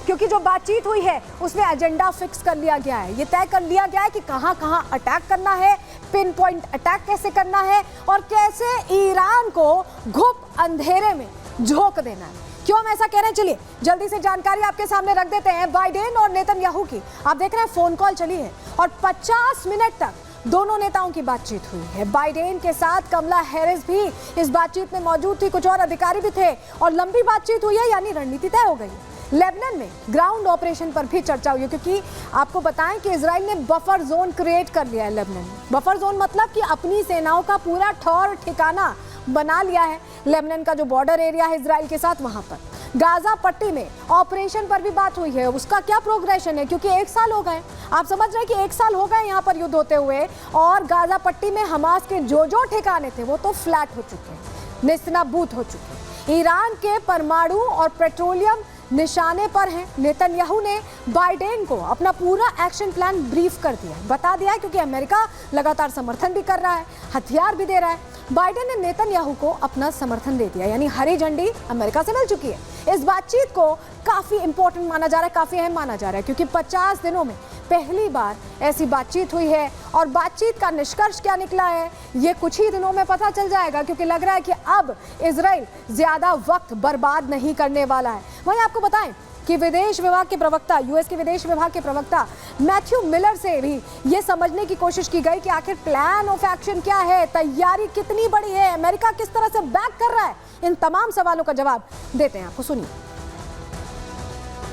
क्योंकि जो बातचीत हुई है उसमें एजेंडा फिक्स कर लिया गया है। ये तय कर लिया गया है कि कहां कहां अटैक करना है, पिन पॉइंट अटैक कैसे करना है और कैसे ईरान को घुप अंधेरे में झोंक देना है। क्यों हम ऐसा कह रहे हैं, चलिए जल्दी से जानकारी आपके सामने रख देते हैं। बाइडेन और नेतन्याहू की आप देख रहे हैं फोन कॉल चली है और 50 मिनट तक दोनों नेताओं की बातचीत हुई है। बाइडेन के साथ कमला हैरिस भी इस बातचीत में मौजूद थी, कुछ और अधिकारी भी थे और लंबी बातचीत हुई है, यानी रणनीति तय हो गई। लेबनान में ग्राउंड ऑपरेशन पर भी चर्चा हुई, क्योंकि आपको बताएं कि इजराइल ने बफर जोन क्रिएट कर लिया है लेबनान में। बफर जोन मतलब कि अपनी सेनाओं का पूरा ठौर ठिकाना बना लिया है। लेबनान का जो बॉर्डर एरिया है इजराइल के साथ, वहां पर गाजा पट्टी में ऑपरेशन पर भी बात हुई है। उसका क्या प्रोग्रेशन है, क्योंकि 1 साल हो गए, आप समझ रहे हैं कि 1 साल हो गए यहाँ पर युद्ध होते हुए और गाजा पट्टी में हमास के जो ठिकाने थे वो तो फ्लैट हो चुके हैं, नेस्तनाबूद हो चुके हैं। ईरान के परमाणु और पेट्रोलियम निशाने पर हैं। नेतन्याहू ने बाइडेन को अपना पूरा एक्शन प्लान ब्रीफ कर दिया, बता दिया है, क्योंकि अमेरिका लगातार समर्थन भी कर रहा है, हथियार भी दे रहा है। बाइडेन ने नेतन्याहू को अपना समर्थन दे दिया, यानी हरी झंडी अमेरिका से मिल चुकी है। इस बातचीत को काफी इंपॉर्टेंट माना जा रहा है, काफी अहम माना जा रहा है, क्योंकि 50 दिनों में पहली बार ऐसी बातचीत हुई है और बातचीत का निष्कर्ष क्या निकला है ये कुछ ही दिनों में पता चल जाएगा, क्योंकि लग रहा है कि अब इजराइल ज्यादा वक्त बर्बाद नहीं करने वाला है। वहीं आपको बताएं कि विदेश विभाग के प्रवक्ता, यूएस के विदेश विभाग के प्रवक्ता मैथ्यू मिलर से भी ये समझने की कोशिश की गई कि आखिर प्लान ऑफ एक्शन क्या है, तैयारी कितनी बड़ी है, अमेरिका किस तरह से बैक कर रहा है। इन तमाम सवालों का जवाब देते हैं आपको, सुनिए।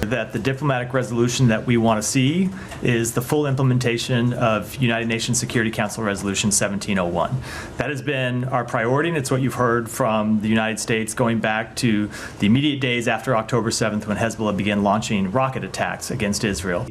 That the diplomatic resolution that we want to see is the full implementation of United Nations Security Council Resolution 1701. That has been our priority, and it's what you've heard from the United States going back to the immediate days after October 7th when Hezbollah began launching rocket attacks against Israel.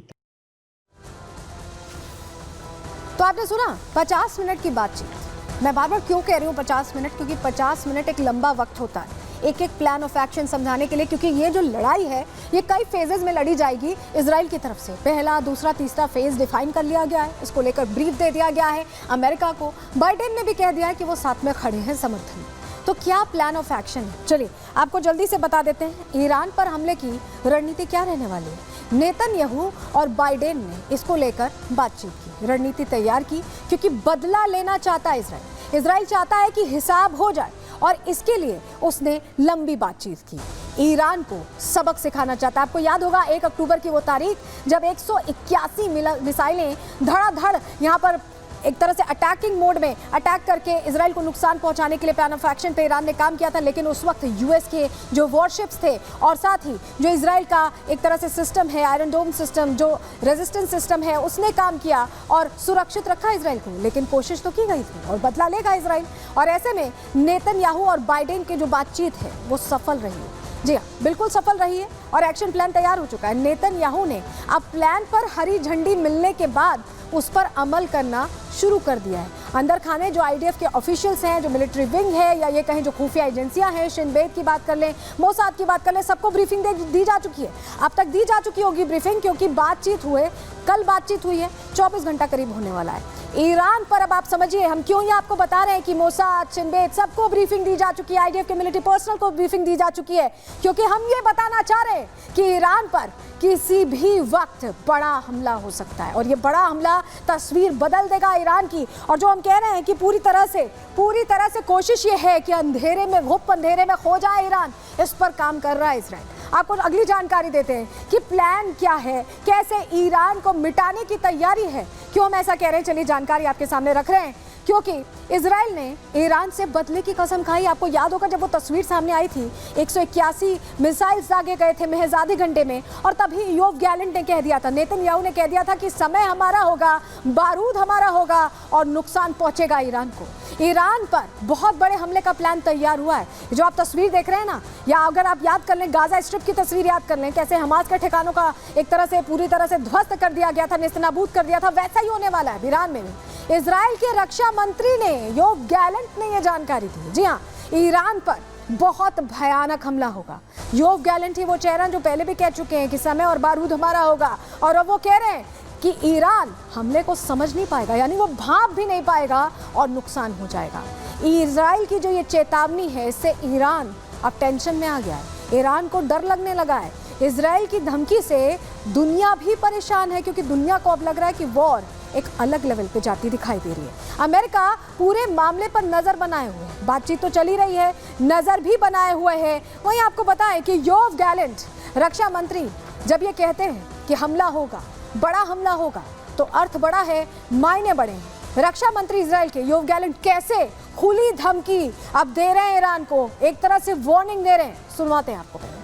तो आपने सुना 50 minute की बातचीत। मैं बार बार क्यों कह रही हूँ 50 मिनट, क्योंकि 50 मिनट एक लंबा वक्त होता है एक एक प्लान ऑफ एक्शन समझाने के लिए, क्योंकि ये जो लड़ाई है ये कई फेजेस में लड़ी जाएगी इजराइल की तरफ से। पहला, दूसरा, तीसरा फेज डिफाइन कर लिया गया है, इसको लेकर ब्रीफ दे दिया गया है अमेरिका को। बाइडेन ने भी कह दिया है कि वो साथ में खड़े हैं समर्थन में। तो क्या प्लान ऑफ एक्शन है, चलिए आपको जल्दी से बता देते हैं। ईरान पर हमले की रणनीति क्या रहने वाली है। नेतन्याहू और बाइडेन ने इसको लेकर बातचीत की, रणनीति तैयार की, क्योंकि बदला लेना चाहता है इजराइल। इजराइल चाहता है कि हिसाब हो जाए और इसके लिए उसने लंबी बातचीत की। ईरान को सबक सिखाना चाहता है। आपको याद होगा 1 अक्टूबर की वो तारीख जब 181 मिसाइलें धड़ाधड़ यहाँ पर एक तरह से अटैकिंग मोड में अटैक करके इजराइल को नुकसान पहुंचाने के लिए प्लान ऑफ एक्शन पे ईरान ने काम किया था। लेकिन उस वक्त यूएस के जो वॉरशिप्स थे और साथ ही जो इजराइल का एक तरह से सिस्टम है, आयरन डोम सिस्टम, जो रेजिस्टेंस सिस्टम है, उसने काम किया और सुरक्षित रखा इजराइल को। लेकिन कोशिश तो की गई थी और बदला लेगा इजराइल। और ऐसे में नेतन्याहू और बाइडेन की जो बातचीत है वो सफल रही है। जी हाँ, बिल्कुल सफल रही है और एक्शन प्लान तैयार हो चुका है। नेतन्याहू ने अब प्लान पर हरी झंडी मिलने के बाद उस पर अमल करना शुरू कर दिया है। अंदर खाने जो आईडीएफ के ऑफिशियल्स हैं, जो मिलिट्री विंग है या ये कहें जो खुफिया एजेंसियां हैं, शिन बेत की बात कर लें, मोसाद की बात कर लें, सबको ब्रीफिंग दी जा चुकी है। अब तक दी जा चुकी होगी ब्रीफिंग, क्योंकि बातचीत हुए, कल बातचीत हुई है, 24 घंटा करीब होने वाला है। ईरान पर अब आप समझिए हम क्यों ये आपको बता रहे हैं कि मोसाद, शिन बेत सबको ब्रीफिंग दी जा चुकी है, आईडीएफ के मिलिट्री पर्सनल को ब्रीफिंग दी जा चुकी है, क्योंकि हम ये बताना चाह रहे हैं कि ईरान पर किसी भी वक्त बड़ा हमला हो सकता है और ये बड़ा हमला तस्वीर बदल देगा ईरान की। और जो हम कह रहे हैं कि पूरी तरह से कोशिश ये है कि अंधेरे में घुप अंधेरे में खो जाए ईरान, इस पर काम कर रहा है इजराइल। आपको अगली जानकारी देते हैं कि प्लान क्या है, कैसे ईरान को मिटाने की तैयारी है। क्यों हम ऐसा कह रहे हैं, चलिए जानकारी आपके सामने रख रहे हैं, क्योंकि इजराइल ने ईरान से बदले की कसम खाई। आपको याद होगा जब वो तस्वीर सामने आई थी, 181 मिसाइल्स दागे गए थे महज आधे घंटे में, और तभी योव गैलेंट ने कह दिया था, नेतन्याहू ने कह दिया था कि समय हमारा होगा, बारूद हमारा होगा और नुकसान पहुंचेगा ईरान को। ईरान पर बहुत बड़े हमले का प्लान तैयार हुआ है। जो आप तस्वीर देख रहे हैं ना, या अगर आप याद कर लें गाजा स्ट्रिप की तस्वीर याद कर लें, कैसे हमास के ठिकानों का एक तरह से पूरी तरह से ध्वस्त कर दिया गया था, नेस्तनाबूद कर दिया था, वैसा ही होने वाला है ईरान में भी। इजराइल के रक्षा मंत्री ने, योव गैलेंट ने यह जानकारी दी। जी हाँ, ईरान पर बहुत भयानक हमला होगा। योव गैलेंट ही वो चेहरा जो पहले भी कह चुके हैं कि समय और बारूद हमारा होगा, और अब वो कह रहे हैं कि ईरान हमले को समझ नहीं पाएगा, यानी वो भांप भी नहीं पाएगा और नुकसान हो जाएगा। इजराइल की जो ये चेतावनी है, इससे ईरान अब टेंशन में आ गया है, ईरान को डर लगने लगा है। इजराइल की धमकी से दुनिया भी परेशान है, क्योंकि दुनिया को अब लग रहा है कि वॉर एक अलग लेवल पे जाती दिखाई दे रही है। अमेरिका पूरे मामले पर नजर बनाए हुए है, बातचीत तो चली रही है, नजर भी बनाए हुए है। वहीं आपको बताएं कि योव गैलेंट रक्षा मंत्री जब ये कहते हैं कि हमला होगा, बड़ा हमला होगा, तो अर्थ बड़ा है, मायने बड़े हैं। रक्षा मंत्री इजराइल के योव गैलेंट कैसे खुली धमकी अब दे रहे हैं ईरान को, एक तरह से वार्निंग दे रहे हैं, सुनवाते हैं आपको पहले।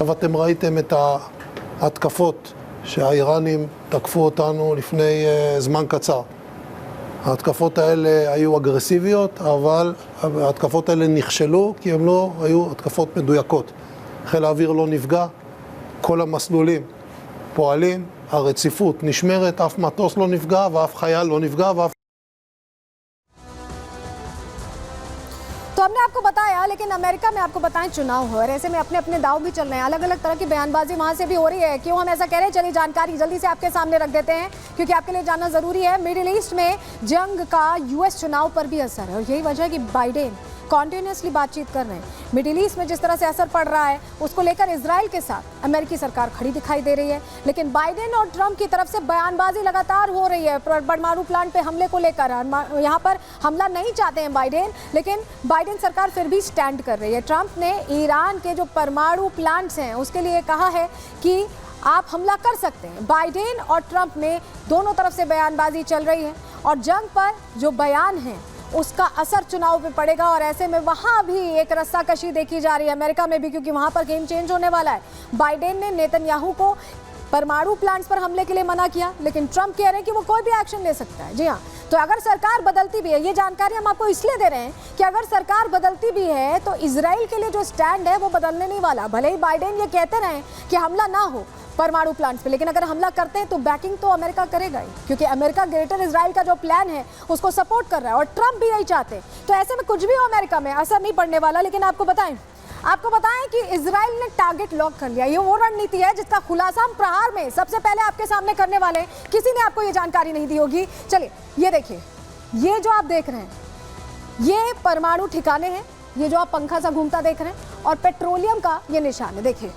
אתם ראיתם את ההתקפות שהאיראנים תקפו אותנו לפני זמן קצר. ההתקפות האלה היו אגרסיביות, אבל ההתקפות האלה נכשלו כי הן לא היו התקפות מדויקות. חיל האוויר לא נפגע, כל המסלולים פועלים, הרציפות נשמרת, אף מטוס לא נפגע ואף חייל לא נפגע ואף... तो हमने आपको बताया, लेकिन अमेरिका में आपको बताएं चुनाव हो और ऐसे में अपने अपने दाव भी चल रहे हैं, अलग अलग तरह की बयानबाजी वहां से भी हो रही है। क्यों हम ऐसा कह रहे हैं, चलिए जानकारी जल्दी से आपके सामने रख देते हैं, क्योंकि आपके लिए जानना जरूरी है। मिडिल ईस्ट में जंग का यूएस चुनाव पर भी असर है और यही वजह है कि बाइडेन कॉन्टिन्यूसली बातचीत कर रहे हैं। मिडिल ईस्ट में जिस तरह से असर पड़ रहा है उसको लेकर इजराइल के साथ अमेरिकी सरकार खड़ी दिखाई दे रही है, लेकिन बाइडेन और ट्रंप की तरफ से बयानबाजी लगातार हो रही है परमाणु प्लांट पे हमले को लेकर। यहाँ पर हमला नहीं चाहते हैं बाइडेन, लेकिन बाइडेन सरकार फिर भी स्टैंड कर रही है। ट्रंप ने ईरान के जो परमाणु प्लांट्स हैं उसके लिए कहा है कि आप हमला कर सकते हैं। बाइडेन और ट्रंप में दोनों तरफ से बयानबाजी चल रही है और जंग पर जो बयान है उसका असर चुनाव पे पड़ेगा और ऐसे में वहाँ भी एक रस्साकशी देखी जा रही है अमेरिका में भी, क्योंकि वहाँ पर गेम चेंज होने वाला है। बाइडेन ने नेतन्याहू को परमाणु प्लांट्स पर हमले के लिए मना किया, लेकिन ट्रंप कह रहे हैं कि वो कोई भी एक्शन ले सकता है। जी हाँ, तो अगर सरकार बदलती भी है, ये जानकारी हम आपको इसलिए दे रहे हैं कि अगर सरकार बदलती भी है तो इजराइल के लिए जो स्टैंड है वो बदलने नहीं वाला। भले ही बाइडेन ये कहते रहे कि हमला ना हो परमाणु प्लांट्स पे, लेकिन अगर हमला करते हैं तो बैकिंग तो अमेरिका करेगा ही, क्योंकि अमेरिका ग्रेटर इजराइल का जो प्लान है उसको सपोर्ट कर रहा है और ट्रंप भी यही चाहते हैं। तो ऐसे में कुछ भी हो अमेरिका में असर नहीं पड़ने वाला। लेकिन आपको बताएं कि इजराइल ने टारगेट लॉक कर लिया। ये वो रणनीति है जिसका खुलासा हम प्रहार में सबसे पहले आपके सामने करने वाले हैं। किसी ने आपको ये जानकारी नहीं दी होगी। चलिए ये देखिए, ये जो आप देख रहे हैं ये परमाणु ठिकाने हैं, ये जो आप पंखा सा घूमता देख रहे हैं, और पेट्रोलियम का ये निशान है। देखिए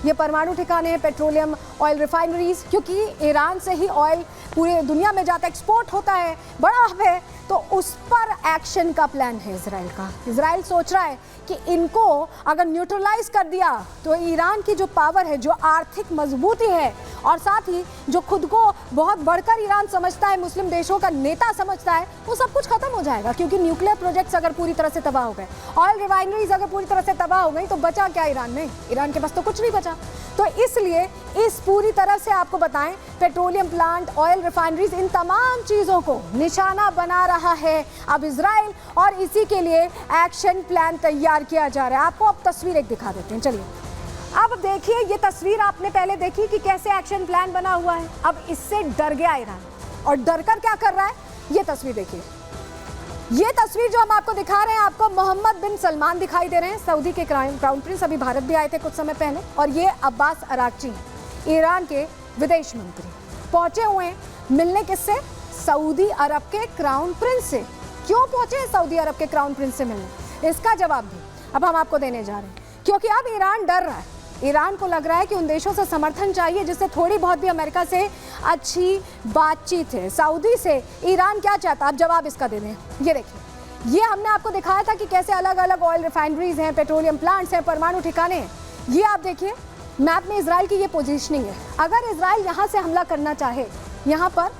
ये परमाणु ठिकाने हैं, पेट्रोलियम ऑयल रिफाइनरीज, क्योंकि ईरान से ही ऑयल पूरे दुनिया में जाता एक्सपोर्ट होता है, बड़ा हब है, तो उस पर एक्शन का प्लान है इजराइल का। इजराइल सोच रहा है कि इनको अगर न्यूट्रलाइज कर दिया तो ईरान की जो पावर है, जो आर्थिक मजबूती है और साथ ही जो खुद को बहुत बढ़कर ईरान समझता है, मुस्लिम देशों का नेता समझता है, वो सब कुछ खत्म हो जाएगा। क्योंकि न्यूक्लियर प्रोजेक्ट्स अगर पूरी तरह से तबाह हो गए, ऑयल रिफाइनरीज अगर पूरी तरह से तबाह हो गई, तो बचा क्या ईरान में? ईरान के पास तो कुछ नहीं बचा। तो इसलिए इस पूरी तरह से आपको बताएं, पेट्रोलियम प्लांट, ऑयल रिफाइनरीज, इन तमाम चीज़ों को निशाना बना रहा है अब इजराइल, और इसी के लिए एक्शन प्लान तैयार किया जा रहा है। आपको अब तस्वीर एक दिखा देते हैं। चलिए अब देखिए, ये तस्वीर आपने पहले देखी कि कैसे एक्शन प्लान बना हुआ है। अब इससे डर गया ईरान, और डर कर क्या कर रहा है, ये तस्वीर देखिए। ये तस्वीर जो हम आपको दिखा रहे हैं, आपको मोहम्मद बिन सलमान दिखाई दे रहे हैं, सऊदी के क्राउन प्रिंस, अभी भारत भी आए थे कुछ समय पहले, और ये अब्बास अरागची हैं, ईरान के विदेश मंत्री, पहुंचे हुए हैं मिलने किससे? सऊदी अरब के क्राउन प्रिंस से। क्यों पहुंचे हैं सऊदी अरब के क्राउन प्रिंस से मिलने? इसका जवाब भी अब हम आपको देने जा रहे हैं, क्योंकि अब ईरान डर रहा है। ईरान को लग रहा है कि उन देशों से समर्थन चाहिए जिससे थोड़ी बहुत भी अमेरिका से अच्छी बातचीत है। सऊदी से ईरान क्या चाहता है, आप जवाब इसका दे दें। ये देखिए, ये हमने आपको दिखाया था कि कैसे अलग अलग ऑयल रिफाइनरीज हैं, पेट्रोलियम प्लांट्स हैं, परमाणु ठिकाने हैं। ये आप देखिए मैप में इजराइल की ये पोजीशनिंग है। अगर इजराइल यहाँ से हमला करना चाहे, यहाँ पर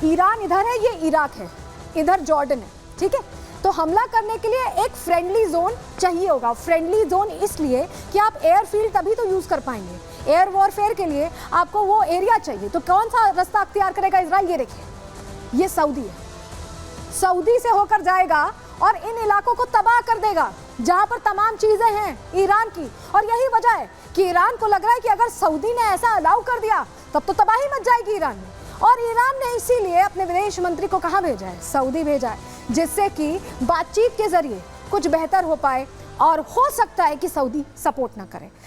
ईरान इधर है, ये इराक है, इधर जॉर्डन है, ठीक है, तो हमला करने के लिए एक फ्रेंडली जोन चाहिए होगा। फ्रेंडली जोन इसलिए कि आप एयरफील्ड तभी तो यूज़ कर पाएंगे, एयर वॉरफेयर के लिए आपको वो एरिया चाहिए। तो कौन सा रास्ता अख्तियार करेगा इजराइल? ये देखिए, ये सऊदी है, सऊदी से होकर जाएगा और इन इलाकों को तबाह कर देगा जहां पर तमाम चीजें हैं ईरान की। और यही वजह है कि ईरान को लग रहा है कि अगर सऊदी ने ऐसा अलाउ कर दिया तब तो तबाही मच जाएगी ईरान में। और ईरान ने इसीलिए अपने विदेश मंत्री को कहाँ भेजा है? सऊदी भेजा है, जिससे कि बातचीत के जरिए कुछ बेहतर हो पाए, और हो सकता है कि सऊदी सपोर्ट ना करे।